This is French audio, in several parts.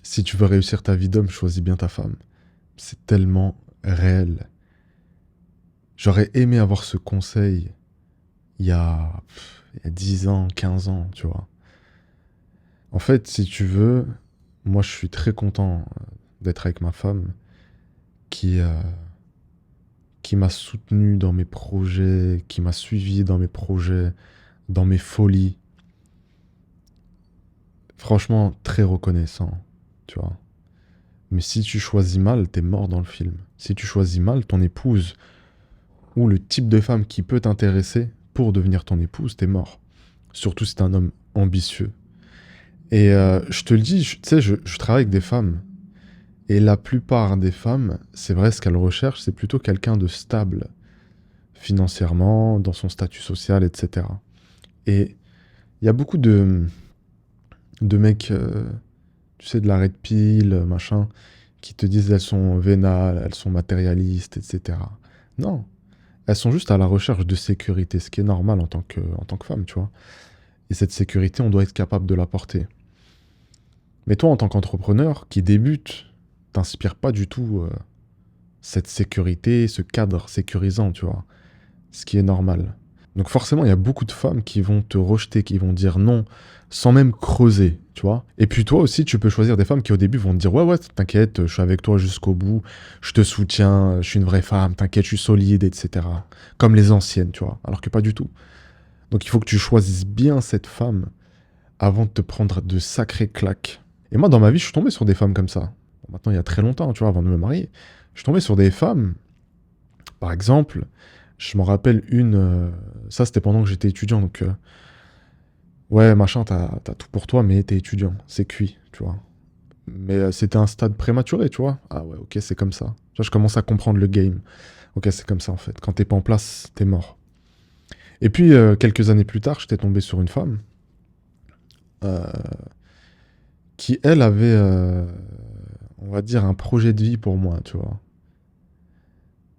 Si tu veux réussir ta vie d'homme, choisis bien ta femme. C'est tellement réel. J'aurais aimé avoir ce conseil il y a 10 ans, 15 ans, tu vois. En fait, si tu veux, moi je suis très content d'être avec ma femme qui, euh, qui m'a soutenu dans mes projets, qui m'a suivi dans mes projets, dans mes folies. Franchement, très reconnaissant, tu vois. Mais si tu choisis mal, t'es mort dans le film. Si tu choisis mal, ton épouse ou le type de femme qui peut t'intéresser pour devenir ton épouse, t'es mort. Surtout si t'es un homme ambitieux. Et je te le dis, tu sais, je travaille avec des femmes. Et la plupart des femmes, c'est vrai, ce qu'elles recherchent, c'est plutôt quelqu'un de stable, financièrement, dans son statut social, etc. Et il y a beaucoup de mecs, tu sais, de la red pill, machin, qui te disent elles sont vénales, elles sont matérialistes, etc. Non, elles sont juste à la recherche de sécurité, ce qui est normal en tant que femme, tu vois. Et cette sécurité, on doit être capable de l'apporter. Mais toi, en tant qu'entrepreneur qui débute, t'inspires pas du tout cette sécurité, ce cadre sécurisant, tu vois. Ce qui est normal. Donc forcément, il y a beaucoup de femmes qui vont te rejeter, qui vont dire non, sans même creuser, tu vois. Et puis toi aussi, tu peux choisir des femmes qui au début vont te dire ouais, ouais, t'inquiète, je suis avec toi jusqu'au bout, je te soutiens, je suis une vraie femme, t'inquiète, je suis solide, etc. Comme les anciennes, tu vois. Alors que pas du tout. Donc il faut que tu choisisses bien cette femme avant de te prendre de sacrées claques. Et moi, dans ma vie, je suis tombé sur des femmes comme ça. Bon, maintenant, il y a très longtemps, tu vois, avant de me marier. Je suis tombé sur des femmes, par exemple, je m'en rappelle une, ça c'était pendant que j'étais étudiant, donc ouais, machin, t'as tout pour toi, mais t'es étudiant, c'est cuit, tu vois. Mais c'était un stade prématuré, tu vois. Ah ouais, ok, c'est comme ça. Tu vois, je commence à comprendre le game. Ok, c'est comme ça en fait. Quand t'es pas en place, t'es mort. Et puis, quelques années plus tard, j'étais tombé sur une femme euh, qui, elle, avait, on va dire, un projet de vie pour moi, tu vois.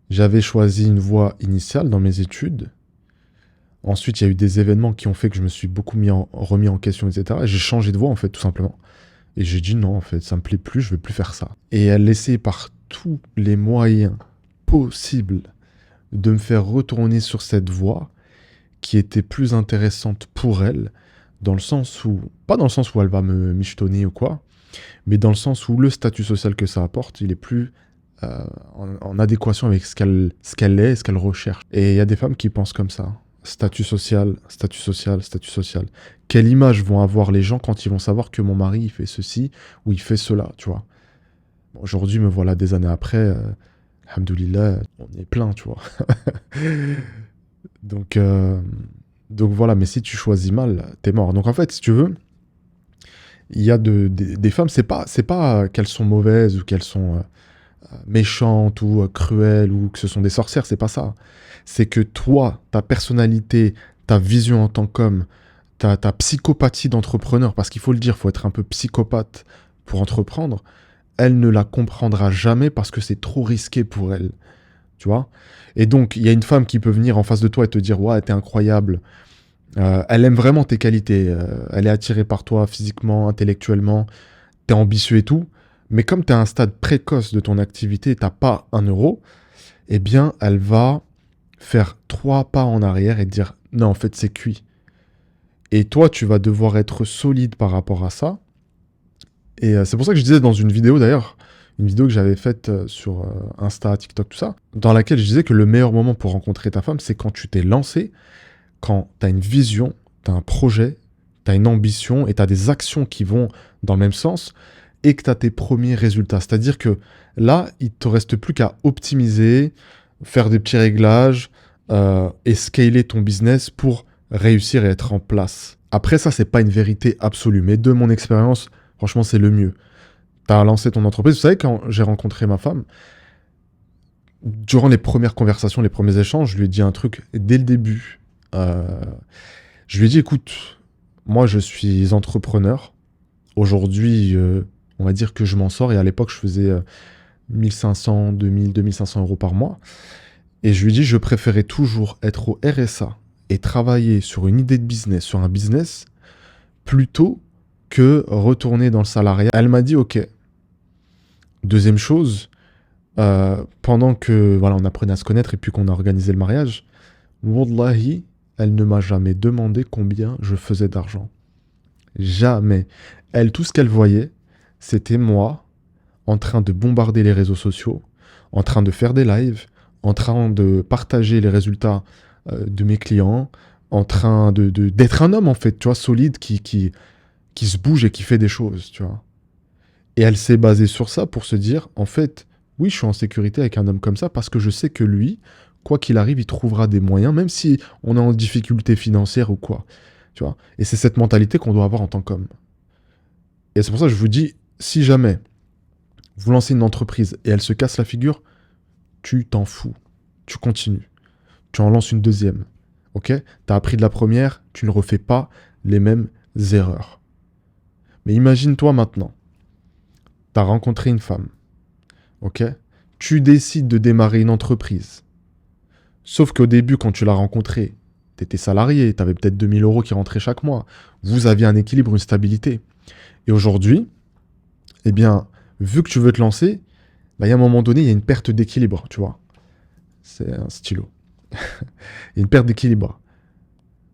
J'avais choisi une voie initiale dans mes études. Ensuite, il y a eu des événements qui ont fait que je me suis beaucoup remis en question, etc. Et j'ai changé de voie, en fait, tout simplement. Et j'ai dit non, en fait, ça me plaît plus, je veux plus faire ça. Et elle essaie par tous les moyens possibles de me faire retourner sur cette voie qui était plus intéressante pour elle, dans le sens où, pas dans le sens où elle va me michetonner ou quoi, mais dans le sens où le statut social que ça apporte, il est plus en adéquation avec ce qu'elle est, ce qu'elle recherche. Et il y a des femmes qui pensent comme ça. Statut social, statut social, statut social. Quelle image vont avoir les gens quand ils vont savoir que mon mari il fait ceci ou il fait cela, tu vois. Bon, aujourd'hui, me voilà des années après, alhamdoulilah, on est plein, tu vois. Donc, euh, donc voilà, mais si tu choisis mal, t'es mort. Donc en fait, si tu veux, il y a des femmes, c'est pas qu'elles sont mauvaises ou qu'elles sont méchantes ou cruelles ou que ce sont des sorcières, c'est pas ça. C'est que toi, ta personnalité, ta vision en tant qu'homme, ta psychopathie d'entrepreneur, parce qu'il faut le dire, il faut être un peu psychopathe pour entreprendre, elle ne la comprendra jamais parce que c'est trop risqué pour elle. Tu vois. Et donc, il y a une femme qui peut venir en face de toi et te dire ouais, t'es incroyable. Elle aime vraiment tes qualités. Elle est attirée par toi physiquement, intellectuellement. T'es ambitieux et tout. Mais comme t'es à un stade précoce de ton activité, t'as pas 1 euro, eh bien, elle va faire 3 pas en arrière et te dire non, en fait, c'est cuit. Et toi, tu vas devoir être solide par rapport à ça. Et c'est pour ça que je disais dans une vidéo d'ailleurs, une vidéo que j'avais faite sur Insta, TikTok, tout ça, dans laquelle je disais que le meilleur moment pour rencontrer ta femme, c'est quand tu t'es lancé, quand tu as une vision, tu as un projet, tu as une ambition et tu as des actions qui vont dans le même sens et que tu as tes premiers résultats. C'est-à-dire que là, il te reste plus qu'à optimiser, faire des petits réglages et scaler ton business pour réussir et être en place. Après, ça, c'est pas une vérité absolue, mais de mon expérience, franchement, c'est le mieux. Tu as lancé ton entreprise. Vous savez, quand j'ai rencontré ma femme, durant les premières conversations, les premiers échanges, je lui ai dit un truc dès le début. Euh, je lui ai dit, écoute, moi, je suis entrepreneur. Aujourd'hui, on va dire que je m'en sors. Et à l'époque, je faisais 1500, 2000, 2500 euros par mois. Et je lui ai dit, je préférais toujours être au RSA et travailler sur une idée de business, sur un business, plutôt que retourner dans le salariat. Elle m'a dit, ok. Deuxième chose, pendant que voilà, on apprenait à se connaître et puis qu'on a organisé le mariage, Wallahi, elle ne m'a jamais demandé combien je faisais d'argent. Jamais. Elle, tout ce qu'elle voyait, c'était moi en train de bombarder les réseaux sociaux, en train de faire des lives, en train de partager les résultats de mes clients, en train d'être un homme, en fait, tu vois, solide, qui se bouge et qui fait des choses, tu vois. Et elle s'est basée sur ça pour se dire, en fait, oui, je suis en sécurité avec un homme comme ça parce que je sais que lui, quoi qu'il arrive, il trouvera des moyens, même si on est en difficulté financière ou quoi, tu vois. Et c'est cette mentalité qu'on doit avoir en tant qu'homme. Et c'est pour ça que je vous dis, si jamais vous lancez une entreprise et elle se casse la figure, tu t'en fous. Tu continues. Tu en lances une deuxième. Ok? Tu as appris de la première, tu ne refais pas les mêmes erreurs. Mais imagine-toi maintenant, tu as rencontré une femme. Ok? Tu décides de démarrer une entreprise. Sauf qu'au début, quand tu l'as rencontrée, tu étais salarié, tu avais peut-être 2000 euros qui rentraient chaque mois. Vous aviez un équilibre, une stabilité. Et aujourd'hui, eh bien, vu que tu veux te lancer, bah, il y a un moment donné, il y a une perte d'équilibre, tu vois. C'est un stylo. Il y a une perte d'équilibre.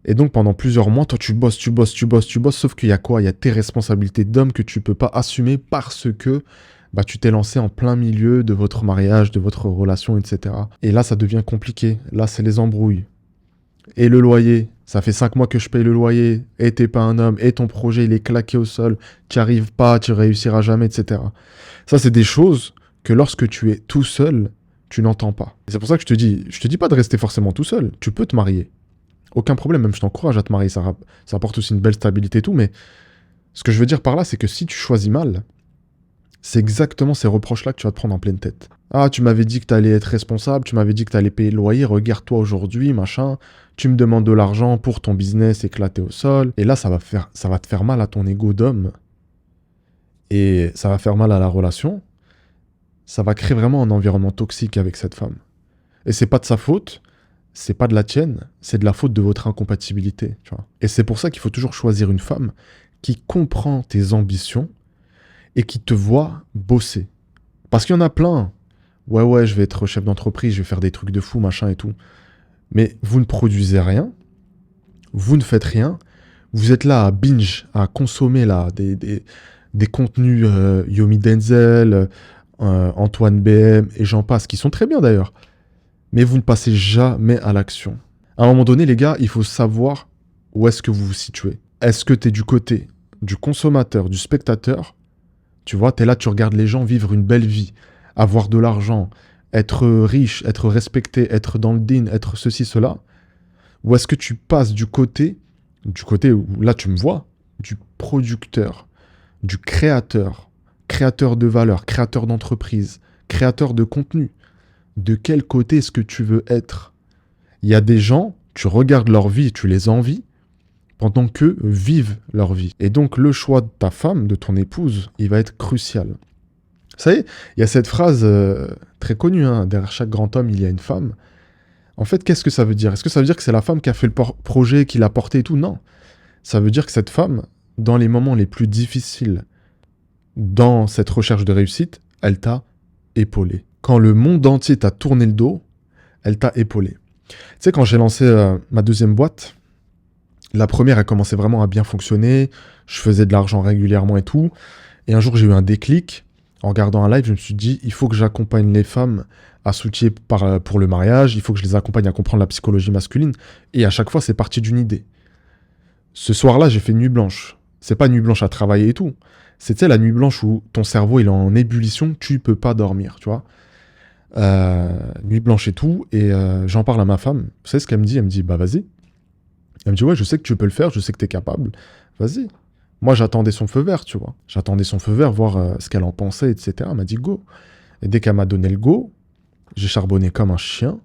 Et donc, pendant plusieurs mois, toi, tu bosses, sauf qu'il y a quoi? Il y a tes responsabilités d'homme que tu peux pas assumer parce que bah, tu t'es lancé en plein milieu de votre mariage, de votre relation, etc. Et là, ça devient compliqué. Là, c'est les embrouilles. Et le loyer, ça fait 5 mois que je paye le loyer, et t'es pas un homme, et ton projet, il est claqué au sol, tu n'y arrives pas, tu réussiras jamais, etc. Ça, c'est des choses que lorsque tu es tout seul, tu n'entends pas. Et c'est pour ça que je te dis pas de rester forcément tout seul. Tu peux te marier. Aucun problème, même je t'encourage à te marier, ça apporte aussi une belle stabilité et tout, mais ce que je veux dire par là, c'est que si tu choisis mal, c'est exactement ces reproches-là que tu vas te prendre en pleine tête. Ah, tu m'avais dit que tu allais être responsable, tu m'avais dit que tu allais payer le loyer, regarde-toi aujourd'hui, machin, tu me demandes de l'argent pour ton business éclaté au sol, et là, ça va te faire mal à ton ego d'homme, et ça va faire mal à la relation, ça va créer vraiment un environnement toxique avec cette femme. Et c'est pas de sa faute, c'est pas de la tienne, c'est de la faute de votre incompatibilité, tu vois. Et c'est pour ça qu'il faut toujours choisir une femme qui comprend tes ambitions et qui te voit bosser. Parce qu'il y en a plein. Ouais, je vais être chef d'entreprise, je vais faire des trucs de fou, machin et tout. Mais vous ne produisez rien, vous ne faites rien, vous êtes là à binge, à consommer là, des contenus Yomi Denzel, Antoine BM et j'en passe, qui sont très bien d'ailleurs. Mais vous ne passez jamais à l'action. À un moment donné, les gars, il faut savoir où est-ce que vous vous situez. Est-ce que tu es du côté du consommateur, du spectateur? Tu vois, tu es là, tu regardes les gens vivre une belle vie, avoir de l'argent, être riche, être respecté, être dans le din, être ceci, cela. Ou est-ce que tu passes du côté où là tu me vois, du producteur, du créateur, créateur de valeur, créateur d'entreprise, créateur de contenu? De quel côté est-ce que tu veux être? Il y a des gens, tu regardes leur vie, tu les envies, pendant qu'eux vivent leur vie. Et donc le choix de ta femme, de ton épouse, il va être crucial. Vous savez, il y a cette phrase très connue, hein, derrière chaque grand homme, il y a une femme. En fait, qu'est-ce que ça veut dire? Est-ce que ça veut dire que c'est la femme qui a fait le projet, qui l'a porté et tout? Non. Ça veut dire que cette femme, dans les moments les plus difficiles, dans cette recherche de réussite, elle t'a épaulé. Quand le monde entier t'a tourné le dos, elle t'a épaulé. Tu sais, quand j'ai lancé ma deuxième boîte, la première a commencé vraiment à bien fonctionner, je faisais de l'argent régulièrement et tout, et un jour j'ai eu un déclic, en regardant un live, je me suis dit, il faut que j'accompagne les femmes à s'outiller pour le mariage, il faut que je les accompagne à comprendre la psychologie masculine, et à chaque fois c'est parti d'une idée. Ce soir-là, j'ai fait nuit blanche. C'est pas nuit blanche à travailler et tout, c'est la nuit blanche où ton cerveau il est en ébullition, tu peux pas dormir, tu vois. Nuit blanche et tout, et j'en parle à ma femme, vous savez ce qu'elle me dit? Elle me dit, bah vas-y. Elle me dit, ouais, je sais que tu peux le faire, je sais que tu es capable, vas-y. Moi, j'attendais son feu vert, tu vois. J'attendais son feu vert, voir ce qu'elle en pensait, etc. Elle m'a dit go. Et dès qu'elle m'a donné le go, j'ai charbonné comme un chien.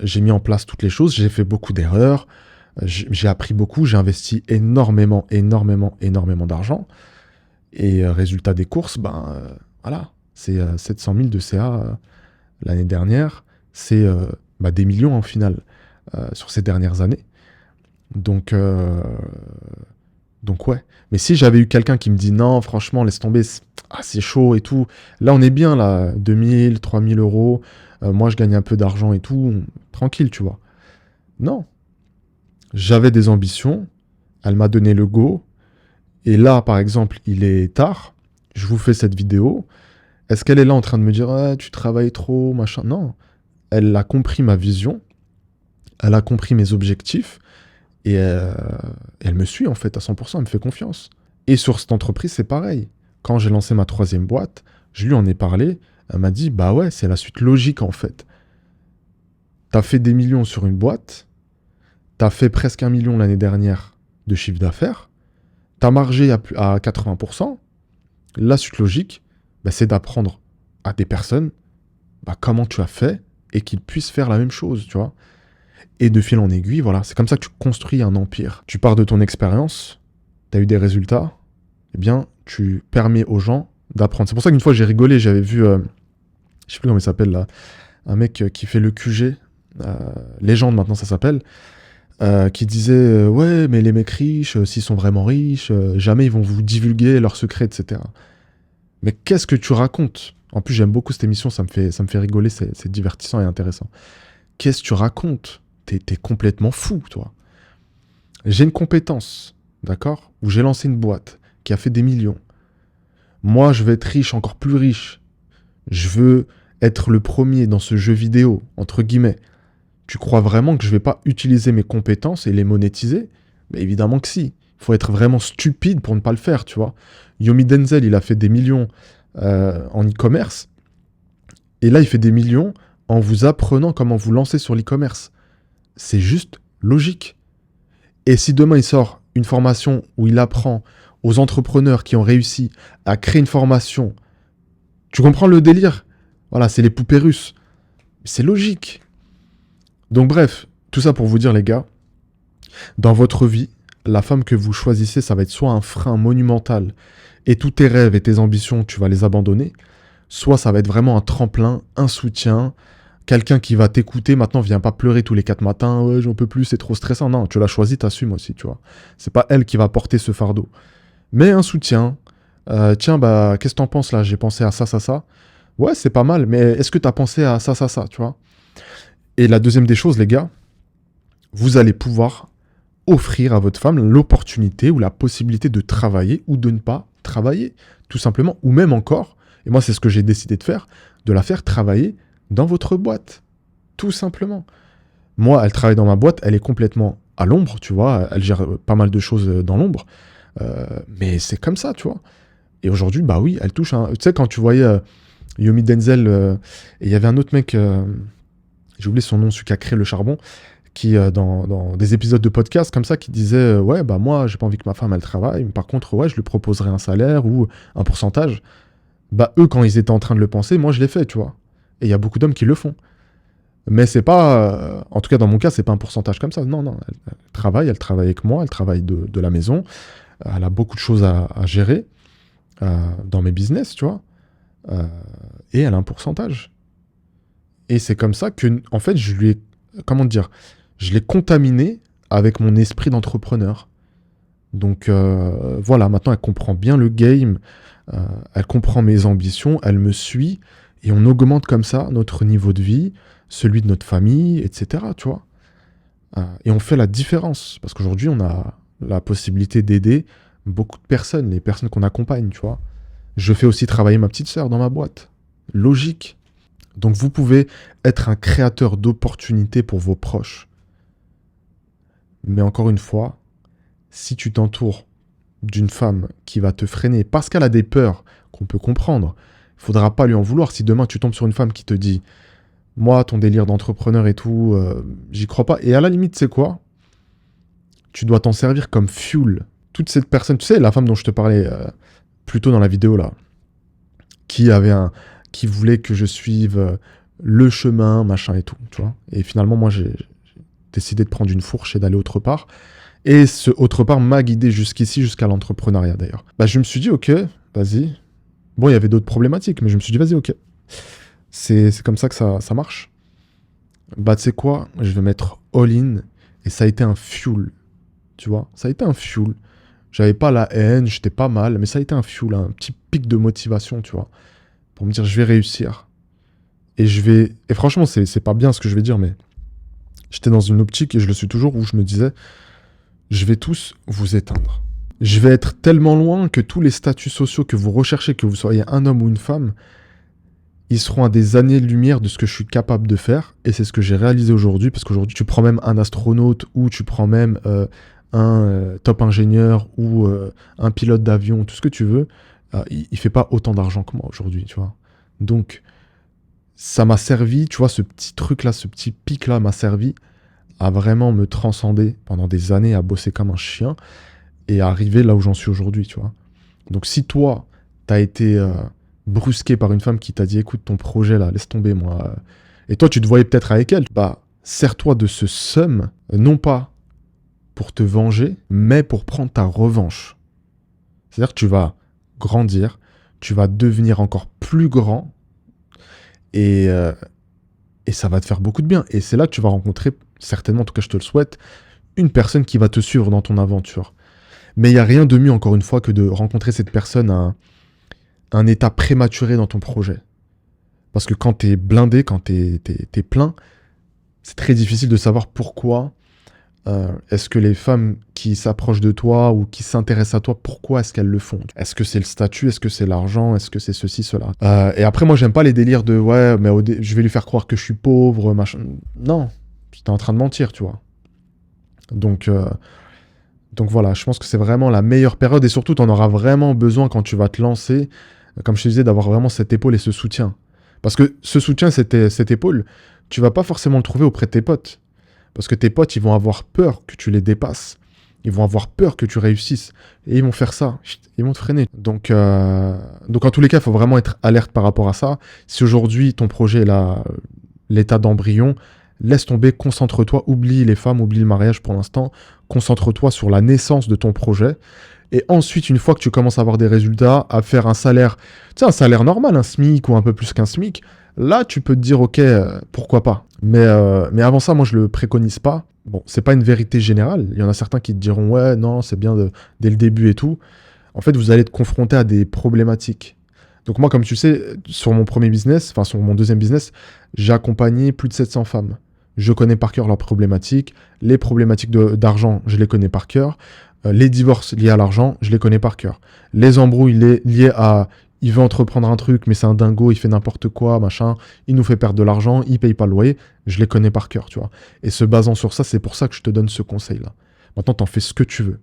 J'ai mis en place toutes les choses, j'ai fait beaucoup d'erreurs, j'ai appris beaucoup, j'ai investi énormément d'argent. Et résultat des courses, voilà, c'est 700 000 de CA l'année dernière, c'est des millions en finale sur ces dernières années. Donc Donc ouais. Mais si j'avais eu quelqu'un qui me dit non, franchement, laisse tomber, c'est chaud et tout. Là, on est bien, là, 2000, 3000 euros. Moi, je gagne un peu d'argent et tout. Tranquille, tu vois. Non. J'avais des ambitions. Elle m'a donné le go. Et là, par exemple, il est tard. Je vous fais cette vidéo. Est-ce qu'elle est là en train de me dire ah, tu travailles trop, machin? Non. Elle a compris ma vision. Elle a compris mes objectifs. Et elle me suit en fait à 100%, elle me fait confiance. Et sur cette entreprise, c'est pareil. Quand j'ai lancé ma 3e boîte, je lui en ai parlé. Elle m'a dit, bah ouais, c'est la suite logique en fait. T'as fait des millions sur une boîte. T'as fait presque 1 million l'année dernière de chiffre d'affaires. T'as margé à 80%. La suite logique, bah, c'est d'apprendre à des personnes bah, comment tu as fait et qu'ils puissent faire la même chose, tu vois. Et de fil en aiguille, voilà, c'est comme ça que tu construis un empire. Tu pars de ton expérience, tu as eu des résultats, eh bien, tu permets aux gens d'apprendre. C'est pour ça qu'une fois, j'ai rigolé, j'avais vu, je sais plus comment il s'appelle là, un mec qui fait le QG, Légende maintenant ça s'appelle, qui disait ouais, mais les mecs riches, s'ils sont vraiment riches, jamais ils vont vous divulguer leurs secrets, etc. Mais qu'est-ce que tu racontes? En plus, j'aime beaucoup cette émission, ça me fait rigoler, c'est divertissant et intéressant. Qu'est-ce que tu racontes? T'es complètement fou, toi. J'ai une compétence, d'accord? Où j'ai lancé une boîte qui a fait des millions. Moi, je veux être riche, encore plus riche. Je veux être le premier dans ce jeu vidéo, entre guillemets. Tu crois vraiment que je vais pas utiliser mes compétences et les monétiser? Mais évidemment que si. Il faut être vraiment stupide pour ne pas le faire, tu vois. Yomi Denzel, il a fait des millions en e-commerce. Et là, il fait des millions en vous apprenant comment vous lancer sur l'e-commerce. C'est juste logique. Et si demain il sort une formation où il apprend aux entrepreneurs qui ont réussi à créer une formation, tu comprends le délire? Voilà, c'est les poupées russes. C'est logique. Donc bref, tout ça pour vous dire les gars, dans votre vie, la femme que vous choisissez, ça va être soit un frein monumental et tous tes rêves et tes ambitions, tu vas les abandonner, soit ça va être vraiment un tremplin, un soutien, quelqu'un qui va t'écouter. Maintenant, viens pas pleurer tous les 4 matins, ouais, j'en peux plus, c'est trop stressant. Non, tu l'as choisi, t'assumes aussi, tu vois. C'est pas elle qui va porter ce fardeau. Mais un soutien, tiens, bah, qu'est-ce que t'en penses là? J'ai pensé à ça, ça, ça. Ouais, c'est pas mal, mais est-ce que t'as pensé à ça, ça, ça, tu vois? Et la deuxième des choses, les gars, vous allez pouvoir offrir à votre femme l'opportunité ou la possibilité de travailler ou de ne pas travailler, tout simplement, ou même encore, et moi c'est ce que j'ai décidé de faire, de la faire travailler dans votre boîte, tout simplement. Moi, elle travaille dans ma boîte, elle est complètement à l'ombre, tu vois, elle gère pas mal de choses dans l'ombre, mais c'est comme ça, tu vois. Et aujourd'hui, bah oui, elle touche un... Tu sais, quand tu voyais Yomi Denzel, et il y avait un autre mec, j'ai oublié son nom, celui qui a créé le charbon, qui, dans des épisodes de podcast comme ça, qui disait ouais, bah moi, j'ai pas envie que ma femme, elle travaille, mais par contre, ouais, je lui proposerai un salaire ou un pourcentage. Bah eux, quand ils étaient en train de le penser, moi, je l'ai fait, tu vois. Et il y a beaucoup d'hommes qui le font. Mais c'est pas, en tout cas dans mon cas, c'est pas un pourcentage comme ça. Non, non, elle travaille avec moi, elle travaille de la maison, elle a beaucoup de choses à gérer dans mes business, tu vois. Et elle a un pourcentage. Et c'est comme ça que, en fait, je lui ai, comment dire, je l'ai contaminé avec mon esprit d'entrepreneur. Donc voilà, maintenant elle comprend bien le game, elle comprend mes ambitions, elle me suit, et on augmente comme ça notre niveau de vie, celui de notre famille, etc. Tu vois. Et on fait la différence, parce qu'aujourd'hui on a la possibilité d'aider beaucoup de personnes, les personnes qu'on accompagne, tu vois. Je fais aussi travailler ma petite sœur dans ma boîte. Logique. Donc vous pouvez être un créateur d'opportunités pour vos proches. Mais encore une fois, si tu t'entoures d'une femme qui va te freiner parce qu'elle a des peurs qu'on peut comprendre, il faudra pas lui en vouloir. Si demain tu tombes sur une femme qui te dit « Moi, ton délire d'entrepreneur et tout, j'y crois pas », et à la limite, c'est quoi? Tu dois t'en servir comme fuel. Toute cette personne, tu sais, la femme dont je te parlais plus tôt dans la vidéo là, qui voulait que je suive le chemin, machin et tout, tu vois. Et finalement, moi, j'ai décidé de prendre une fourche et d'aller autre part. Et ce autre part m'a guidé jusqu'ici, jusqu'à l'entrepreneuriat d'ailleurs. Bah, je me suis dit, ok, vas-y. Bon, il y avait d'autres problématiques, mais je me suis dit, vas-y, ok. C'est comme ça que ça marche. Bah, tu sais quoi, je vais mettre all-in. Et ça a été un fuel, tu vois. Ça a été un fuel. J'avais pas la haine, j'étais pas mal, mais ça a été un fuel, un petit pic de motivation, tu vois, pour me dire je vais réussir. Et je vais. Et franchement, c'est pas bien ce que je vais dire, mais j'étais dans une optique, et je le suis toujours, où je me disais je vais tous vous éteindre. Je vais être tellement loin que tous les statuts sociaux que vous recherchez, que vous soyez un homme ou une femme, ils seront à des années-lumière de ce que je suis capable de faire. Et c'est ce que j'ai réalisé aujourd'hui, parce qu'aujourd'hui, tu prends même un astronaute ou tu prends même un top ingénieur ou un pilote d'avion, tout ce que tu veux, il fait pas autant d'argent que moi aujourd'hui, tu vois. Donc, ça m'a servi, tu vois, ce petit truc-là, ce petit pic-là m'a servi à vraiment me transcender pendant des années, à bosser comme un chien et à arriver là où j'en suis aujourd'hui, tu vois. Donc si toi, t'as été brusqué par une femme qui t'a dit écoute ton projet là, laisse tomber moi, et toi tu te voyais peut-être avec elle, bah sers-toi de ce seum, non pas pour te venger, mais pour prendre ta revanche. C'est-à-dire que tu vas grandir, tu vas devenir encore plus grand et, euh, et ça va te faire beaucoup de bien. Et c'est là que tu vas rencontrer, certainement, en tout cas je te le souhaite, une personne qui va te suivre dans ton aventure. Mais il n'y a rien de mieux, encore une fois, que de rencontrer cette personne à un état prématuré dans ton projet. Parce que quand t'es blindé, quand t'es plein, c'est très difficile de savoir pourquoi est-ce que les femmes qui s'approchent de toi ou qui s'intéressent à toi, pourquoi est-ce qu'elles le font? Est-ce que c'est le statut? Est-ce que c'est l'argent? Est-ce que c'est ceci, cela? Et après, moi, j'aime pas les délires de ouais, mais je vais lui faire croire que je suis pauvre, machin. Non, t'es en train de mentir, tu vois. Donc, voilà, je pense que c'est vraiment la meilleure période et surtout, tu en auras vraiment besoin quand tu vas te lancer, comme je te disais, d'avoir vraiment cette épaule et ce soutien. Parce que ce soutien, cette épaule, tu vas pas forcément le trouver auprès de tes potes. Parce que tes potes, ils vont avoir peur que tu les dépasses. Ils vont avoir peur que tu réussisses. Et ils vont faire ça. Ils vont te freiner. Donc en tous les cas, il faut vraiment être alerte par rapport à ça. Si aujourd'hui, ton projet est là, l'état d'embryon, laisse tomber, concentre-toi, oublie les femmes, oublie le mariage pour l'instant. Concentre-toi sur la naissance de ton projet. Et ensuite, une fois que tu commences à avoir des résultats, à faire un salaire, tu sais, un salaire normal, un SMIC ou un peu plus qu'un SMIC, là, tu peux te dire, ok, pourquoi pas. Mais avant ça, moi, je le préconise pas. Bon, c'est pas une vérité générale. Il y en a certains qui te diront, ouais, non, c'est bien dès le début et tout. En fait, vous allez être confronté à des problématiques. Donc moi, comme tu sais, sur mon premier business, enfin sur mon deuxième business, j'ai accompagné plus de 700 femmes. Je connais par cœur leurs problématiques. Les problématiques d'argent, je les connais par cœur. Les divorces liés à l'argent, je les connais par cœur. Les embrouilles liés à il veut entreprendre un truc, mais c'est un dingo, il fait n'importe quoi, machin, il nous fait perdre de l'argent, il paye pas le loyer, je les connais par cœur, tu vois. Et se basant sur ça, c'est pour ça que je te donne ce conseil-là. Maintenant, t'en fais ce que tu veux.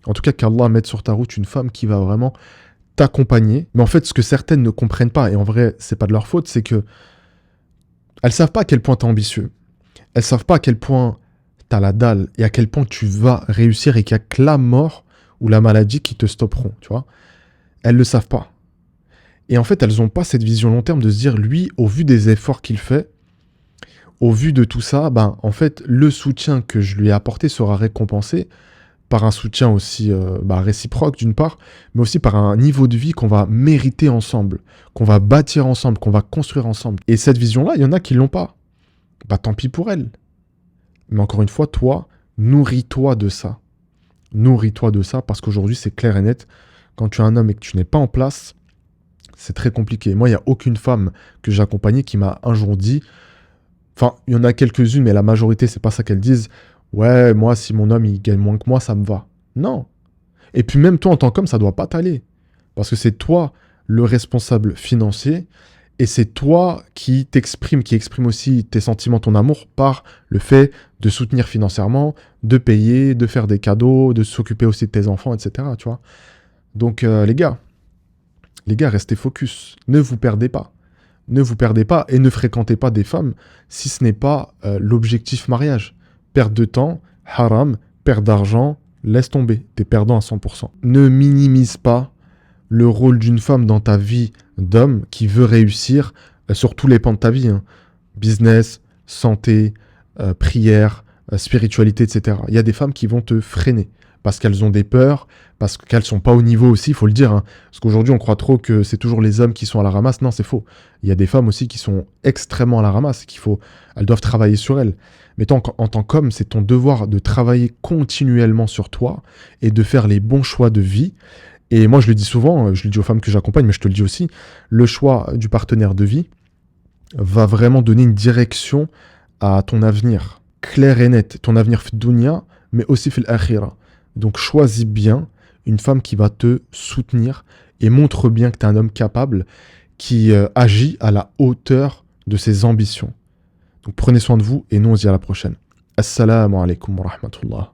En tout cas, qu'Allah mette sur ta route une femme qui va vraiment t'accompagner. Mais en fait, ce que certaines ne comprennent pas, et en vrai, c'est pas de leur faute, c'est que elles savent pas à quel point t'es ambitieux. Elles savent pas à quel point t'as la dalle et à quel point tu vas réussir et qu'il y a que la mort ou la maladie qui te stopperont, tu vois. Elles le savent pas. Et en fait, elles n'ont pas cette vision long terme de se dire, lui, au vu des efforts qu'il fait, au vu de tout ça, ben, en fait, le soutien que je lui ai apporté sera récompensé par un soutien aussi réciproque d'une part, mais aussi par un niveau de vie qu'on va mériter ensemble, qu'on va bâtir ensemble, qu'on va construire ensemble. Et cette vision-là, il y en a qui l'ont pas. Bah tant pis pour elles. Mais encore une fois, toi, nourris-toi de ça. Nourris-toi de ça, parce qu'aujourd'hui, c'est clair et net. Quand tu es un homme et que tu n'es pas en place, c'est très compliqué. Moi, il n'y a aucune femme que j'ai accompagnée qui m'a un jour dit... Enfin, il y en a quelques-unes, mais la majorité, c'est pas ça qu'elles disent. Ouais, moi, si mon homme, il gagne moins que moi, ça me va. Non. Et puis même toi, en tant qu'homme, ça doit pas t'aller. Parce que c'est toi le responsable financier et c'est toi qui exprime aussi tes sentiments, ton amour par le fait de soutenir financièrement, de payer, de faire des cadeaux, de s'occuper aussi de tes enfants, etc. Tu vois. Donc, les gars, restez focus. Ne vous perdez pas. Ne vous perdez pas et ne fréquentez pas des femmes si ce n'est pas l'objectif mariage. Perte de temps, haram, perte d'argent, laisse tomber. T'es perdant à 100%. Ne minimise pas le rôle d'une femme dans ta vie d'homme qui veut réussir sur tous les pans de ta vie. Hein. Business, santé, prière, spiritualité, etc. Il y a des femmes qui vont te freiner. parce qu'elles ont des peurs, parce qu'elles sont pas au niveau aussi, il faut le dire. Hein. Parce qu'aujourd'hui, on croit trop que c'est toujours les hommes qui sont à la ramasse. Non, c'est faux. Il y a des femmes aussi qui sont extrêmement à la ramasse, elles doivent travailler sur elles. Mais toi, en tant qu'homme, c'est ton devoir de travailler continuellement sur toi et de faire les bons choix de vie. Et moi, je le dis souvent, je le dis aux femmes que j'accompagne, mais je te le dis aussi, le choix du partenaire de vie va vraiment donner une direction à ton avenir, clair et net. Ton avenir fi dunya, mais aussi fil akhira. Donc choisis bien une femme qui va te soutenir et montre bien que tu es un homme capable qui agit à la hauteur de ses ambitions. Donc prenez soin de vous et nous on se dit à la prochaine. Assalamu alaikum wa rahmatullah.